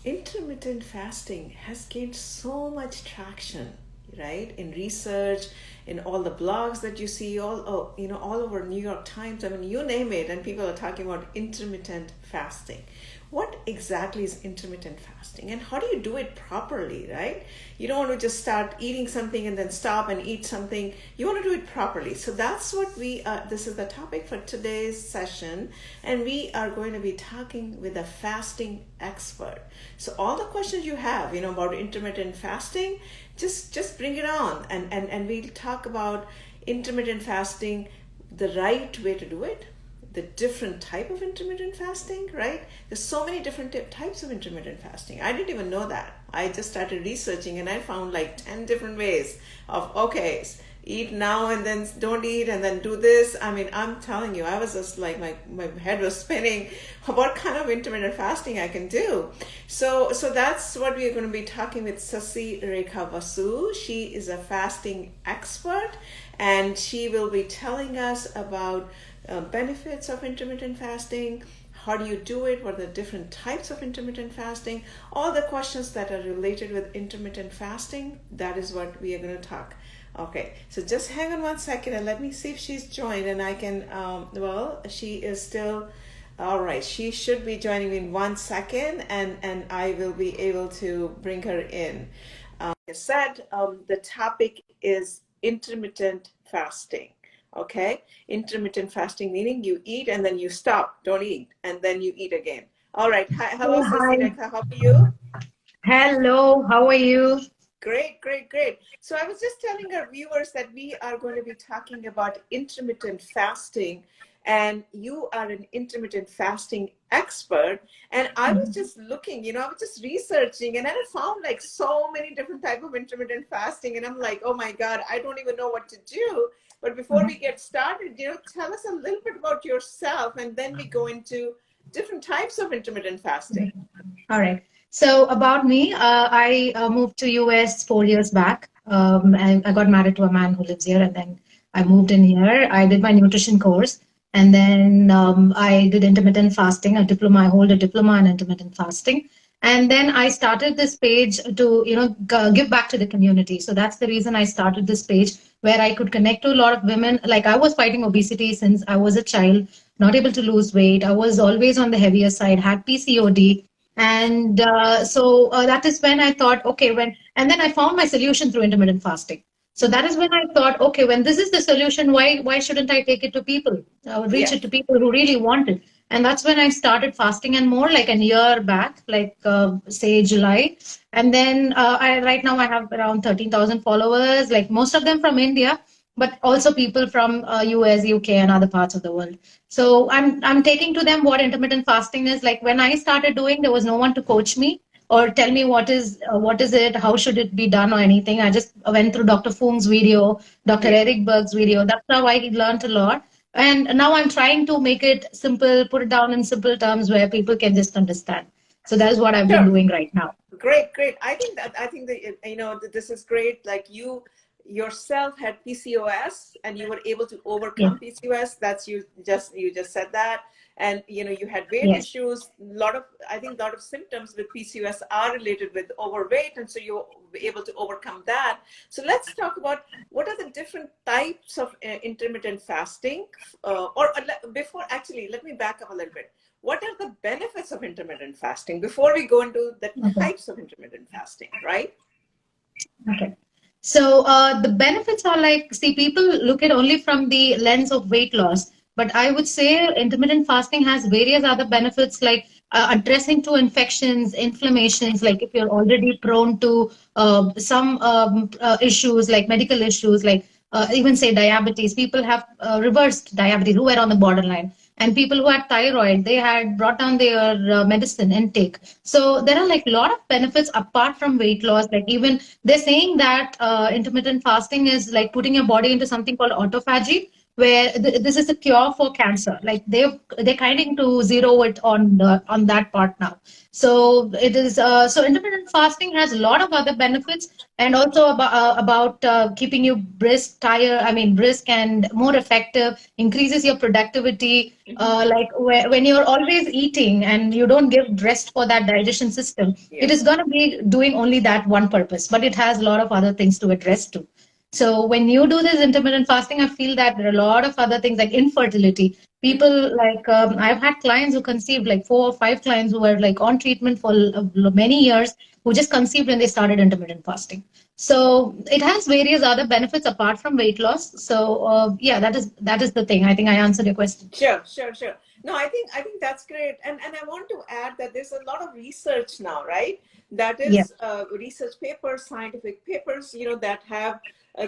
intermittent fasting has gained so much traction, right? In research, in all the blogs that you see, all over New York Times. I mean, you name it, and people are talking about intermittent fasting. What exactly is intermittent fasting, and how do you do it properly, right? You don't want to just start eating something and then stop and eat something. You want to do it properly. So that's what this is the topic for today's session, and we are going to be talking with a fasting expert. So all the questions you have, about intermittent fasting, just bring it on, and we'll talk about intermittent fasting, the right way to do it, the different type of intermittent fasting, right? There's so many different types of intermittent fasting. I didn't even know that. I just started researching and I found like 10 different ways of, okay, eat now and then don't eat and then do this. I mean, I'm telling you, I was just like, my head was spinning. What kind of intermittent fasting I can do? So that's what we are going to be talking with Sasirekha Vasu. She is a fasting expert, and she will be telling us about benefits of intermittent fasting. How do you do it? What are the different types of intermittent fasting? All the questions that are related with intermittent fasting, that is what we are going to talk. Okay, so just hang on one second and let me see if she's joined, and I can, she is still, all right, she should be joining me in 1 second, and I will be able to bring her in. Like I said, the topic is intermittent fasting. Okay, intermittent fasting meaning you eat and then you stop, don't eat, and then you eat again. All right. Hi, hello, Oh, hi. Sasirekha. How are you? Hello, how are you? Great, great, great. So I was just telling our viewers that we are going to be talking about intermittent fasting, and you are an intermittent fasting expert. And I was just looking, I was just researching, and I found like so many different type of intermittent fasting, and I'm like, oh my God, I don't even know what to do. But before we get started, tell us a little bit about yourself, and then we go into different types of intermittent fasting. All right. So about me, I moved to US 4 years back. I got married to a man who lives here, and then I moved in here. I did my nutrition course, and then I did intermittent fasting, a diploma. I hold a diploma in intermittent fasting, and then I started this page to give back to the community. So that's the reason I started this page where I could connect to a lot of women. Like I was fighting obesity since I was a child, not able to lose weight. I was always on the heavier side, had PCOD, and that is when I thought, okay, and then I found my solution through intermittent fasting. So that is when I thought, okay, when this is the solution, why shouldn't I take it to people, reach it Yes. to people who really want it? And that's when I started fasting, and more like a year back, like say July. And then right now I have around 13,000 followers, like most of them from India, but also people from US, UK, and other parts of the world. So I'm taking to them what intermittent fasting is. Like when I started doing, there was no one to coach me or tell me what is it, how should it be done or anything. I just went through Dr. Fung's video, Dr. Yeah. Eric Berg's video. That's how I learned a lot. And now I'm trying to make it simple, put it down in simple terms where people can just understand. So that is what I've been Sure. doing right now. Great, great. I think that that this is great. Like you yourself had PCOS and you were able to Yes, overcome PCOS. That's you just said that. And you had weight yes. issues. A lot of symptoms with PCOS are related with overweight, and so you were able to overcome that. So let's talk about what are the different types of intermittent fasting. Before, actually, let me back up a little bit. What are the benefits of intermittent fasting before we go into the Okay. types of intermittent fasting, right? Okay. So the benefits are like, see, people look at only from the lens of weight loss, but I would say intermittent fasting has various other benefits like addressing to infections, inflammations, like if you're already prone to some issues like medical issues, like even say diabetes, people have reversed diabetes who were on the borderline. And people who had thyroid, they had brought down their medicine intake. So there are like a lot of benefits apart from weight loss. Like even they're saying that intermittent fasting is like putting your body into something called autophagy, where this is a cure for cancer. Like they're kind to zero it on that part now. So it is so intermittent fasting has a lot of other benefits, and also about keeping you brisk and more effective, increases your productivity. Like when you're always eating and you don't give rest for that digestion system, it Yeah. is going to be doing only that one purpose, but it has a lot of other things to address too. So when you do this intermittent fasting, I feel that there are a lot of other things like infertility. People like I've had clients who conceived, like 4 or 5 clients who were like on treatment for many years, who just conceived when they started intermittent fasting. So it has various other benefits apart from weight loss. So yeah, that is the thing. I think I answered your question. Sure, sure, sure. No, I think that's great, and I want to add that there's a lot of research now, right? That Yeah. is research papers, scientific papers, that have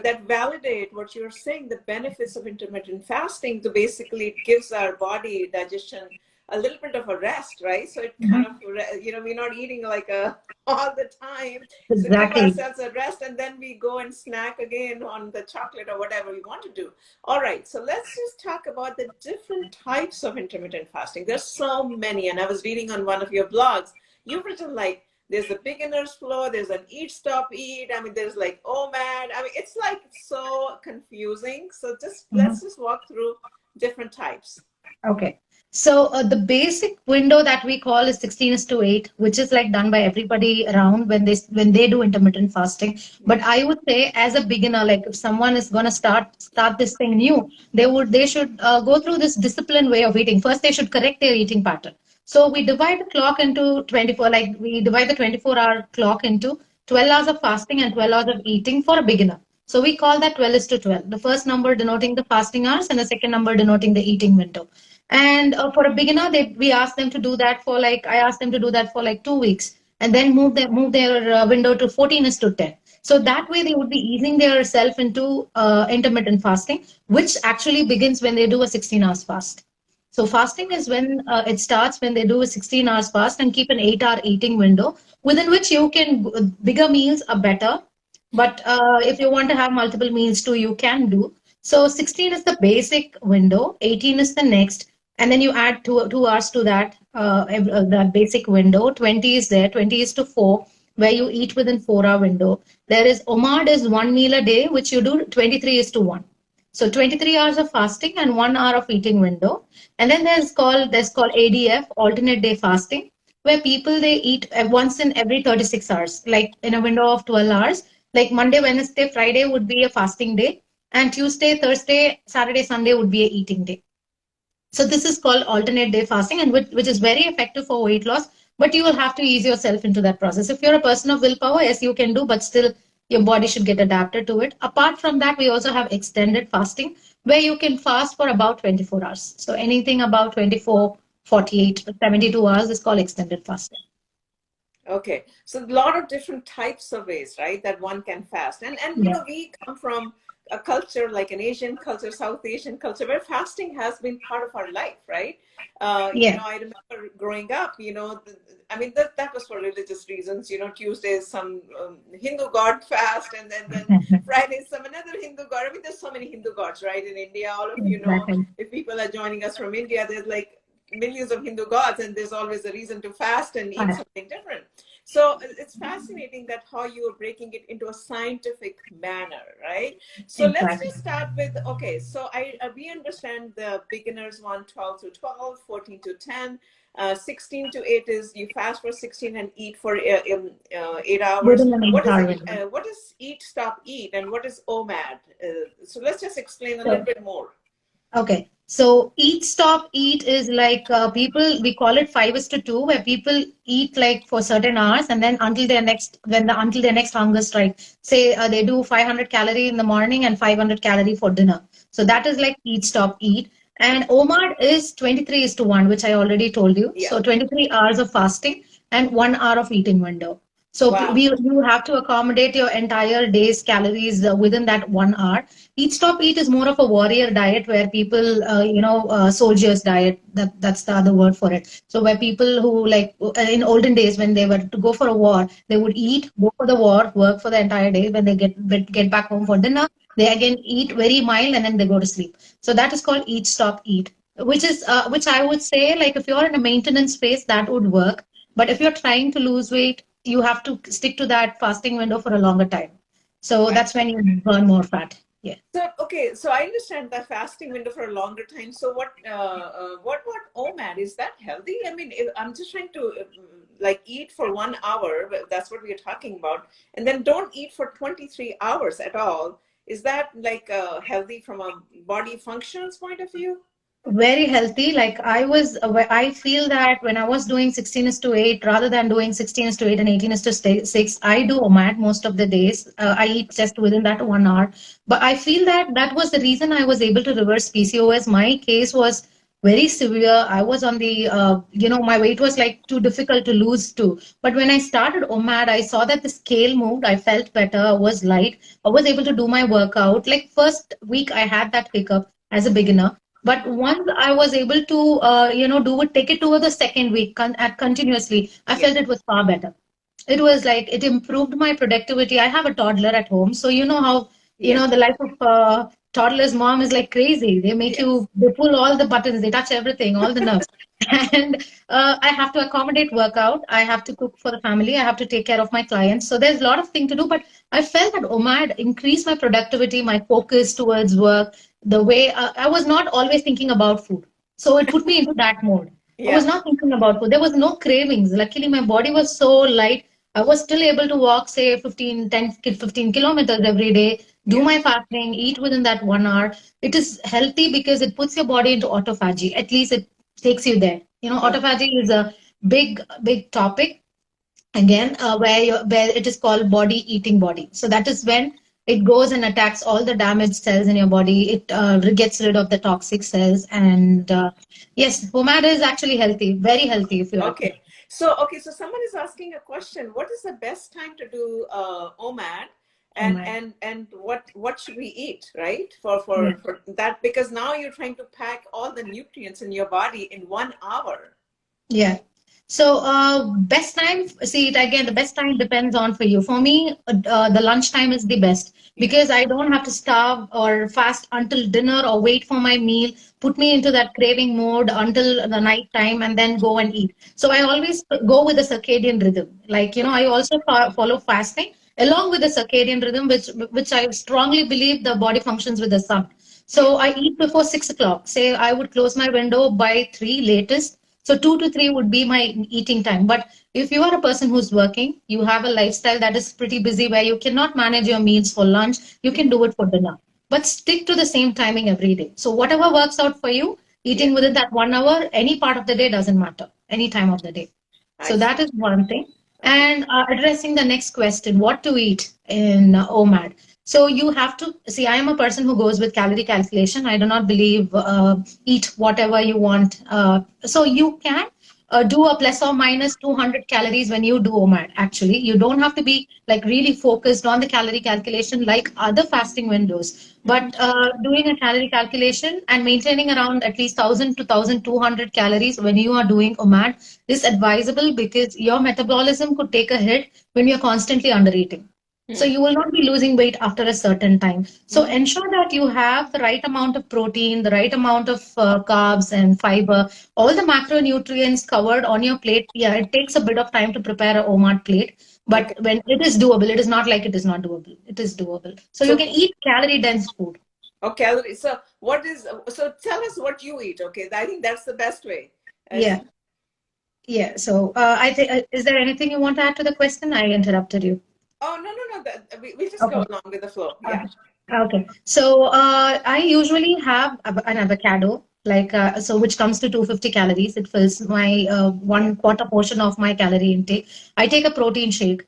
that validate what you're saying, the benefits of intermittent fasting. To basically, it gives our body digestion a little bit of a rest, right? So it kind of, Mhm. we're not eating like a all the time. So give Exactly. ourselves a rest, and then we go and snack again on the chocolate or whatever we want to do. All right, so let's just talk about the different types of intermittent fasting. There's so many, and I was reading on one of your blogs. You've written like there's the beginner's flow, there's an eat, stop, eat. I mean, there's like OMAD. I mean, it's like so confusing. So just let's Mhm. just walk through different types. Okay. So the basic window that we call is 16:8, which is like done by everybody around when they do intermittent fasting. But I would say as a beginner, like if someone is gonna start this thing new, they should go through this disciplined way of eating. First, they should correct their eating pattern. So we divide the clock into 24, like we divide the 24-hour clock into 12 hours of fasting and 12 hours of eating for a beginner. So we call that 12 is to 12. The first number denoting the fasting hours and the second number denoting the eating window. And for a beginner, we ask them to do that for like I asked them to do that for like 2 weeks, and then move their window to 14 is to 10. So that way they would be easing their self into intermittent fasting, which actually begins when they do a 16 hours fast. So fasting is when it starts when they do a 16 hours fast and keep an 8-hour eating window within which you can bigger meals are better. But if you want to have multiple meals too, you can do. So 16 is the basic window, 18 is the next, and then you add 2 hours to that basic window. 20 is there, 20 is to 4, where you eat within 4-hour window. There is OMAD is 1 meal a day, which you do 23 is to 1. So 23 hours of fasting and 1 hour of eating window. And then there's called ADF, alternate day fasting, where people they eat once in every 36 hours, like in a window of 12 hours. Like Monday, Wednesday, Friday would be a fasting day, and Tuesday, Thursday, Saturday, Sunday would be a eating day. So this is called alternate day fasting, and which is very effective for weight loss. But you will have to ease yourself into that process. If you're a person of willpower, yes, you can do, but still your body should get adapted to it. Apart from that, we also have extended fasting, where you can fast for about 24 hours. So anything about 24, 48, 72 hours is called extended fasting. Okay, so a lot of different types of ways, right, that one can fast, and Yeah. we come from a culture like an Asian culture, South Asian culture, where fasting has been part of our life, right? Yeah. I remember growing up, I mean that was for religious reasons. Tuesdays some Hindu god fast, and then Fridays some another Hindu god. I mean, there's so many Hindu gods, right, in India. All of Exactly. if people are joining us from India, there's like millions of Hindu gods, and there's always a reason to fast and eat something different. So it's fascinating that how you are breaking it into a scientific manner, right? So let's Exactly. just start with, okay, so we understand the beginners want 12 to 12, 14 to 10, 16 to 8 is you fast for 16 and eat for 8 hours. Within an What is 8-hour it? window. What is eat, stop, eat, and what is OMAD? So let's just explain a little So bit more. okay. So eat, stop, eat is like people, we call it 5:2, where people eat like for certain hours and then until their next hunger strike. Say they do 500 calorie in the morning and 500 calorie for dinner. So that is like eat, stop, eat. And OMAD is 23 is to 1, which I already told you. Yeah. So 23 hours of fasting and 1 hour of eating window. So Wow. you have to accommodate your entire day's calories within that 1 hour. Eat Stop Eat is more of a warrior diet where people, soldiers diet. That's the other word for it. So where people who like in olden days when they were to go for a war, they would eat, go for the war, work for the entire day. When they get back home for dinner, They again eat very mild and then they go to sleep. So that is called eat, stop, eat, which I would say, like, if you're in a maintenance phase, that would work. But if you're trying to lose weight, you have to stick to that fasting window for a longer time. So Right. that's when you burn more fat. Yeah. So okay, so I understand the fasting window for a longer time. So what OMAD, is that healthy? I mean, I'm just trying to like eat for 1 hour. But that's what we are talking about, and then don't eat for 23 hours at all. Is that like healthy from a body functions point of view? Very healthy. Like I feel that when I was doing 16 is to 8, rather than doing 16 is to 8 and 18 is to 6, I do OMAD most of the days. I eat just within that 1 hour. But I feel that that was the reason I was able to reverse PCOS. My case was very severe. I was on the, my weight was like too difficult to lose to. But when I started OMAD, I saw that the scale moved. I felt better. I was light. I was able to do my workout. Like first week, I had that hiccup as a beginner. But once I was able to, take it to the second week at continuously, I Yeah. felt it was far better. It was like it improved my productivity. I have a toddler at home, so you know how Yes. the life of toddler's mom is like crazy. Yes. They pull all the buttons, they touch everything, all the nerves, and I have to accommodate workout. I have to cook for the family. I have to take care of my clients. So there's a lot of things to do. But I felt that OMAD increased my productivity, my focus towards work. The way I was not always thinking about food, so it put me into that mode. I was Yeah. not thinking about food. There was no cravings. Luckily, my body was so light. I was still able to walk, say 15 kilometers every day, do Yeah. my fasting, eat within that 1 hour. It is healthy because it puts your body into autophagy. At least it takes you there. Okay. Autophagy is a big topic again, where it is called body eating body. So that is when it goes and attacks all the damaged cells in your body. It gets rid of the toxic cells. And yes, pomade is actually healthy, very healthy if you ask me. Okay. So someone is asking a question. What is the best time to do OMAD, Pomade. and what should we eat, right? Yeah. For that, because now you're trying to pack all the nutrients in your body in 1 hour. Yeah. So, best time, see it again, the best time depends on for you. For me, the lunchtime is the best Yeah. because I don't have to starve or fast until dinner or wait for my meal, put me into that craving mode until the night time and then go and eat. So I always go with the circadian rhythm. Like, I also follow fasting along with the circadian rhythm, which I strongly believe the body functions with the sun. Yeah. So I eat before 6 o'clock. Say I would close my window by 3 latest, so 2 to 3 would be my eating time. But if you are a person who's working, you have a lifestyle that is pretty busy where you cannot manage your meals for lunch, you can do it for dinner. But stick to the same timing every day. So whatever works out for you, Yeah. eating within that 1 hour, any part of the day doesn't matter, any time of the day. I So see. that is one thing. Okay. And addressing the next question, what to eat in OMAD. So you have to see, I am a person who goes with calorie calculation. I do not believe eat whatever you want. So you can do a plus or minus 200 calories when you do OMAD. Actually, you don't have to be like really focused on the calorie calculation like other fasting windows. Mhm. But doing a calorie calculation and maintaining around at least 1,000 to 1,200 calories when you are doing OMAD is advisable because your metabolism could take a hit when you're constantly under eating. So Hmm. you will not be losing weight after a certain time. So Mhm. ensure that you have the right amount of protein, the right amount of carbs and fiber, all the macronutrients covered on your plate. Yeah, it takes a bit of time to prepare a OMAD plate, but Okay. when it is doable, it is not like it is not doable. It is doable. So you So, can eat calorie dense food. calorie. So what is? So tell us what you eat. Okay, I think that's the best way. Yeah, yeah. So I think, is there anything you want to add to the question? I interrupted you. Oh, no, no, no. We just go Okay. along with the flow. Yeah. Okay. Okay. So I usually have an avocado, like so, which comes to 250 calories. It fills my Yeah. 1/4 portion of my calorie intake. I take a protein shake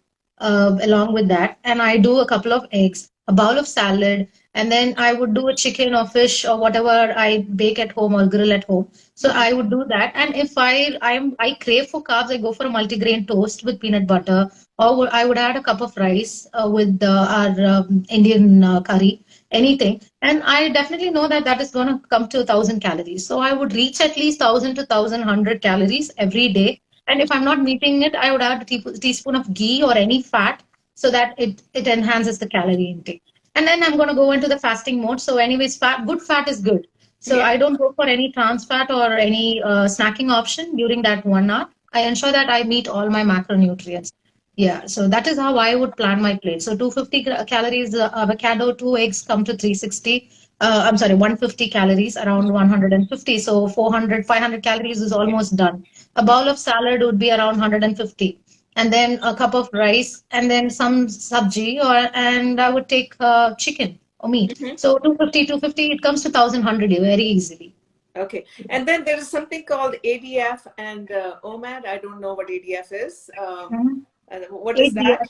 along with that, and I do a couple of eggs, a bowl of salad, and then I would do a chicken or fish or whatever I bake at home or grill at home. So Mhm. I would do that. And if I crave for carbs, I go for a multigrain toast with peanut butter, or I would add a cup of rice with our Indian curry, anything. And I definitely know that that is going to come to 1,000 calories. So I would reach at least 1,000 to 1,100 calories every day. And if I'm not meeting it, I would add a teaspoon of ghee or any fat so that it enhances the calorie intake. and then I'm going to go into the fasting mode. So anyways, good fat is good. So Yeah. I don't go for any trans fat or any snacking option during that 1 hour. I ensure that I meet all my macronutrients. Yeah, so that is how I would plan my plate. So 250 calories avocado, two eggs come to 360. I'm sorry, 150 calories, around 150. So 400, 500 calories is almost done. A bowl of salad would be around 150, and then a cup of rice, and then some sabji, or and I would take chicken or meat. Hmm. So 250, 250, it comes to 1,100 very easily. Okay. And then there is something called ADF and OMAD. I don't know what ADF is. Mhm. What is that? 8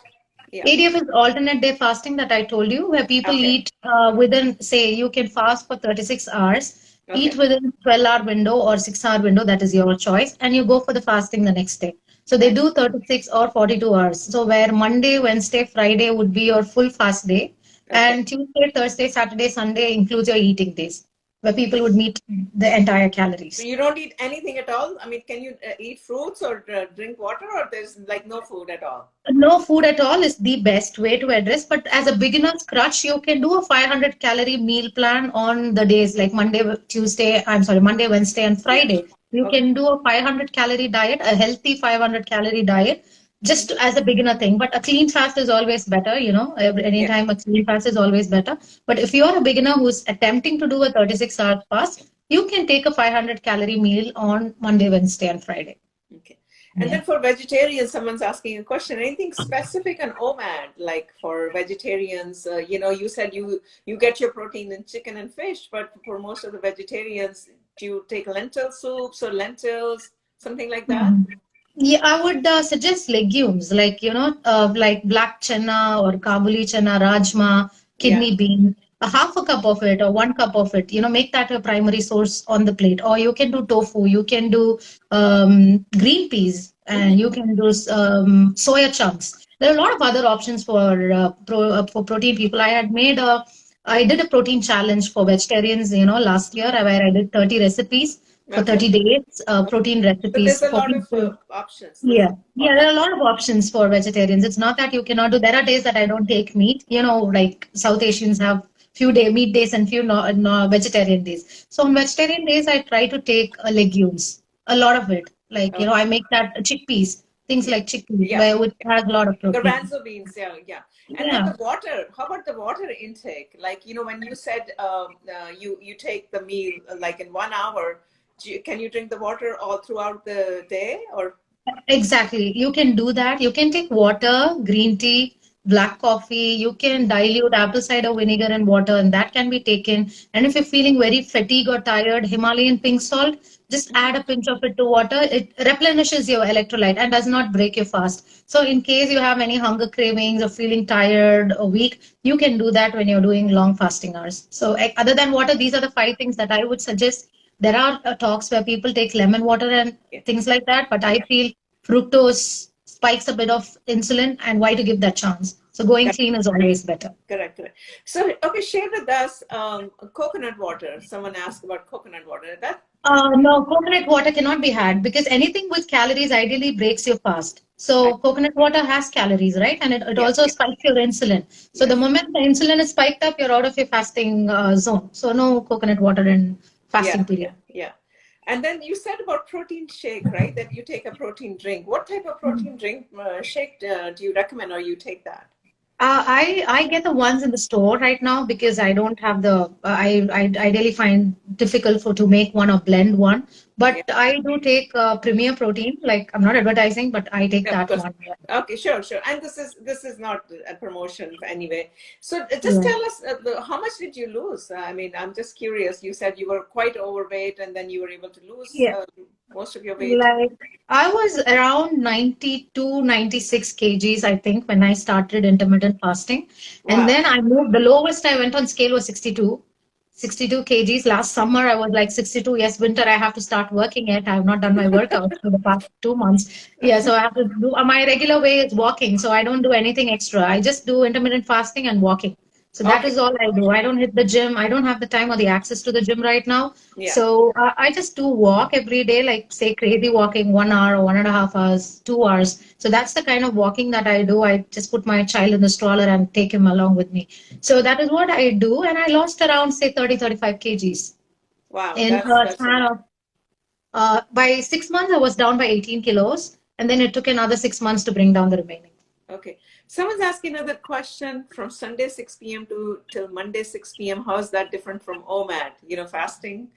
Yeah. ADF is alternate day fasting that I told you, where people Okay. eat within, say, you can fast for 36 hours, eat Okay. within 12-hour window or 6-hour window, that is your choice, and you go for the fasting the next day. So they I do 36 or 42 hours. So where Monday, Wednesday, Friday would be your full fast day, okay. and Tuesday, Thursday, Saturday, Sunday includes your eating days, where people would meet the entire So calories. you don't eat anything at all? I mean, can you eat fruits or drink water, or there's like no food at all? No food at all is the best way to address, but as a beginner's crutch, you can do a 500 calorie meal plan on the days like Monday, Wednesday, and Yeah. Friday. You Okay. can do a 500 calorie diet, a healthy 500 calorie diet, just Mhm. as a beginner thing. But a clean fast is always better, Yeah. anytime a clean fast is always better. But if you're a beginner who's attempting to do a 36-hour fast, you can take a 500 calorie meal on Monday, Wednesday, and Friday. Okay. And Yeah. then for vegetarians, someone's asking a question. Anything specific on OMAD, like for vegetarians? You said you get your protein in chicken and fish, but for most of the vegetarians, do you take lentil soups or lentils, something like that? Mhm. Yeah, I would suggest legumes like black chana or kabuli chana, rajma, Yeah. kidney bean, a half a cup of it or 1 cup of it. Make that a primary source on the plate. Or you can do tofu, you can do green peas, Hmm. and you can do soya chunks. There are a lot of other options for protein people. I did a protein challenge for vegetarians, last year where I did 30 recipes for Okay. 30 days, protein So there's recipes a for lot of people. options. There's a Yeah, lot of yeah, there are a lot of options for vegetarians. It's not that you cannot do. There are days that I don't take meat. Like South Asians have few meat days and few no vegetarian days. So on vegetarian days, I try to take legumes, a lot of it. Like options. I make that chickpeas, things Yeah. like chickpeas, Yeah. which has a lot of protein. Garbanzo beans, yeah, yeah. And then Yeah. the water. How about the water intake? Like, when you said you take the meal like in 1 hour, can you drink the water all throughout the day? Or Exactly. You can do that. You can take water, green tea, black coffee. You can dilute apple cider vinegar and water, and that can be taken. And if you're feeling very fatigued or tired, Himalayan pink salt, just Mhm. add a pinch of it to water. It replenishes your electrolyte and does not break your fast. So, in case you have any hunger cravings or feeling tired or weak, you can do that when you're doing long fasting hours. So, other than water, these are the 5 things that I would suggest. There are talks where people take lemon water and Yeah, things like that, but I feel fructose spikes a bit of insulin, and why to give that chance? So going correct, clean is always better. correct, correct. So, okay, share with us coconut water. Someone asked about coconut water. That No, coconut water cannot be had because anything with calories ideally breaks your fast. I, So coconut water has calories, right? And it yeah, also spikes your insulin. So the yes, moment the insulin is spiked up, you're out of your fasting zone. So no coconut water in yeah, fasting yeah, period. yeah. And then you said about protein shake, right? That you take a protein drink. What type of protein drink shake do you recommend, or you take that? I get the ones in the store right now because I don't have I ideally find difficult for to make one or blend one. Yeah. But I do take Premier Protein. Like I'm not advertising, but I take Yeah, of that course. one. Yeah. Okay, sure, sure. And this is not a promotion anyway. So just Yeah. tell us how much did you lose? I mean, I'm just curious. You said you were quite overweight, and then you were able to lose Yeah. most of your weight. Like I was around 92, 96 kgs, I think, when I started intermittent fasting. And Wow. then I moved, the lowest I went on scale was 62. 62 kgs. Last summer, I was like 62. Yes, winter, I have to start working it. I have not done my workouts for the past 2 months. Yeah, so I have to do my regular way is walking. So I don't do anything extra. I just do intermittent fasting and walking. So that Okay. is all I do. I don't hit the gym. I don't have the time or the access to the gym right now. Yeah. So I just do walk every day, like say crazy walking, 1 hour or 1.5 hours, 2 hours. So that's the kind of walking that I do. I just put my child in the stroller and take him along with me. So that is what I do. And I lost around say 30, 35 kgs Wow. in a That's a span lot. of, by 6 months, I was down by 18 kilos. And then it took another 6 months to bring down the remaining. Okay. Someone's asking another question from Sunday 6 p.m. to till Monday 6 p.m. How is that different from OMAD? Fasting.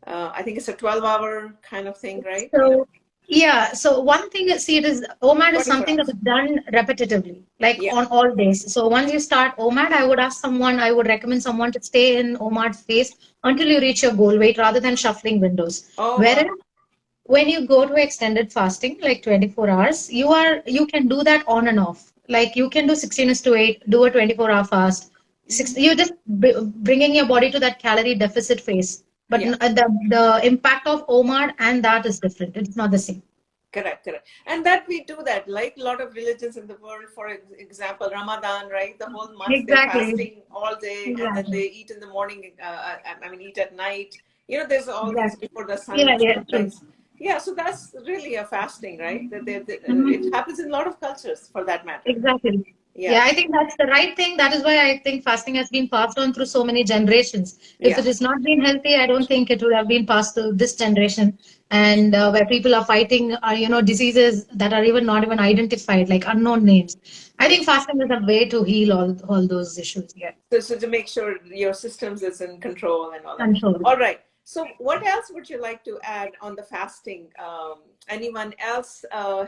I think it's a 12-hour kind of thing, right? So, yeah. So one thing is, see, it is OMAD is 24 something that hours. is done repetitively, like Yeah. on all days. So once you start OMAD, I would recommend someone to stay in OMAD phase until you reach your goal weight rather than shuffling windows. Oh, Whereas wow. when you go to extended fasting, like 24 hours, you can do that on and off. Like you can do 16:8, do a 24-hour fast. You just bringing your body to that calorie deficit phase. But Yeah. the impact of OMAD and that is different. It's not the same. Correct, correct. And that we do that, like a lot of religions in the world, for example, Ramadan, right? The whole month they're Exactly. fasting all day and then Exactly. they eat in the morning, eat at night. There's all these Exactly. before the Yeah, sun yeah, true. rise. Yeah, so that's really a fasting, right? It Mhm. happens in a lot of cultures for that matter. Exactly. Yeah, Yeah, I think that's the right thing. That is why I think fasting has been passed on through so many generations. If yeah. it has not been healthy, I don't think it would have been passed to this generation. And where people are fighting, diseases that are even not even identified, like unknown names. I Yeah. think fasting is a way to heal all those issues. Yeah, So to make sure your systems is in control and all that. control. All right. So what else would you like to add on the fasting? Anyone else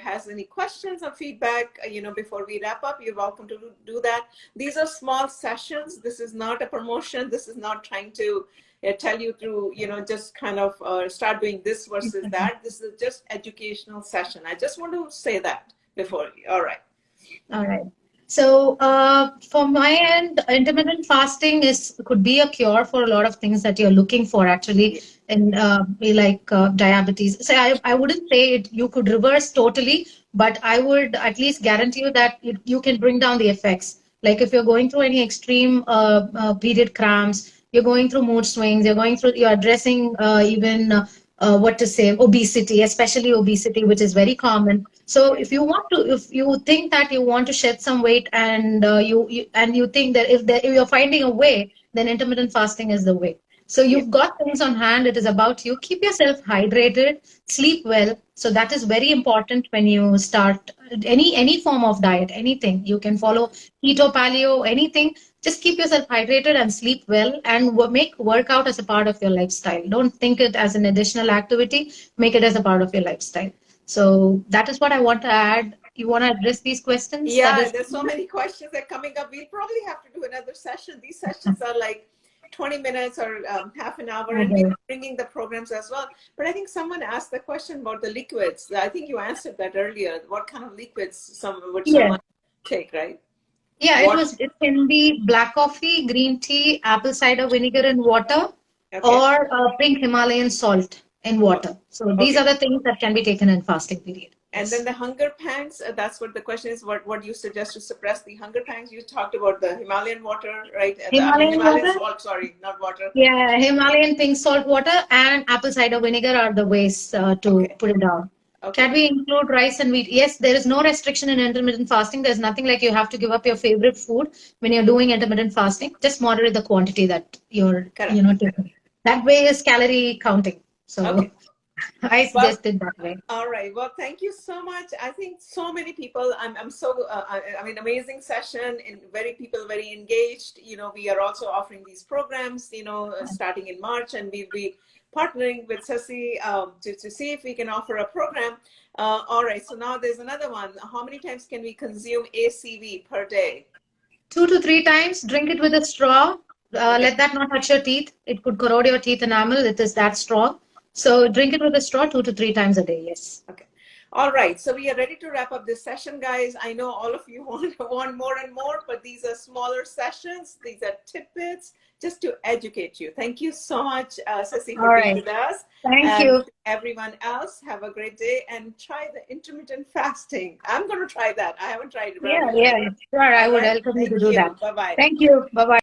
has any questions or feedback? Before we wrap up, you're welcome to do that. These are small sessions. This is not a promotion. This is not trying to tell you through, just kind of start doing this versus that. This is just educational session. I just want to say that before. All right. All right. So, for my end, intermittent fasting could be a cure for a lot of things that you're looking for actually Yeah. in diabetes. So I wouldn't say you could reverse totally, but I would at least guarantee you that you can bring down the effects. Like if you're going through any extreme period cramps, you're going through mood swings, you're addressing even what to say, obesity, especially obesity, which is very common. So if you think that you want to shed some weight and you think that if you're finding a way, then intermittent fasting is the way. So Yeah. you've got things on hand. It is about you. Keep yourself hydrated, sleep well. So that is very important when you start any form of diet, anything. You can Yeah. follow keto, paleo, anything. Just keep yourself hydrated and sleep well and make workout as a part of your lifestyle. Don't think it as an additional activity. Make it as a part of your lifestyle. So that is what I want to add. You want to address these questions? That Yeah, is, there's so many questions that are coming up. We'll probably have to do another session. These sessions are like 20 minutes or half an hour, and we're okay. bringing the programs as well. But I think someone asked the question about the liquids. I think you answered that earlier. What kind of liquids Yeah. someone take, right? Yeah, Water. it can be black coffee, green tea, apple cider vinegar and water, Okay. or pink Himalayan salt in Oh, water. So these are okay. the things that can be taken in fasting period. And then Yes. the hunger pangs, that's what the question is. What do you suggest to suppress the hunger pangs? You talked about the Himalayan water, right? Himalayan Himalayan water, salt, sorry, not water. yeah, Himalayan pink salt water and apple cider vinegar are the ways to Okay. put it down. Can Okay. we include rice and wheat? Yes, there is no restriction in intermittent fasting. There's nothing like you have to give up your favorite food when you're doing intermittent fasting. Just moderate the quantity that Correct. taking. That way is calorie counting. So Okay. I Well, suggest it that way. all right. Well, thank you so much. I think so many people. I'm so. Amazing session and very engaged. We are also offering these programs. Starting in March, and we'll be partnering with Sasi to see if we can offer a program. All right. So now there's another one. How many times can we consume ACV per day? 2 to 3 times, drink it with a straw. Okay. Let that not touch your teeth. It could corrode your teeth enamel. It is that strong. So drink it with a straw 2 to 3 times a day. Yes. Okay. All right, so we are ready to wrap up this session, guys. I know all of you want more and more, but these are smaller sessions. These are tidbits just to educate you. Thank you so much, Sasi, All for being right. with us. Thank And you. everyone else, have a great day and try the intermittent fasting. I'm going to try that. I haven't tried it, but I'm Yeah, going to try yeah, it. sure. I All would right, welcome you to thank do that. you. Bye-bye. Thank you. Bye bye.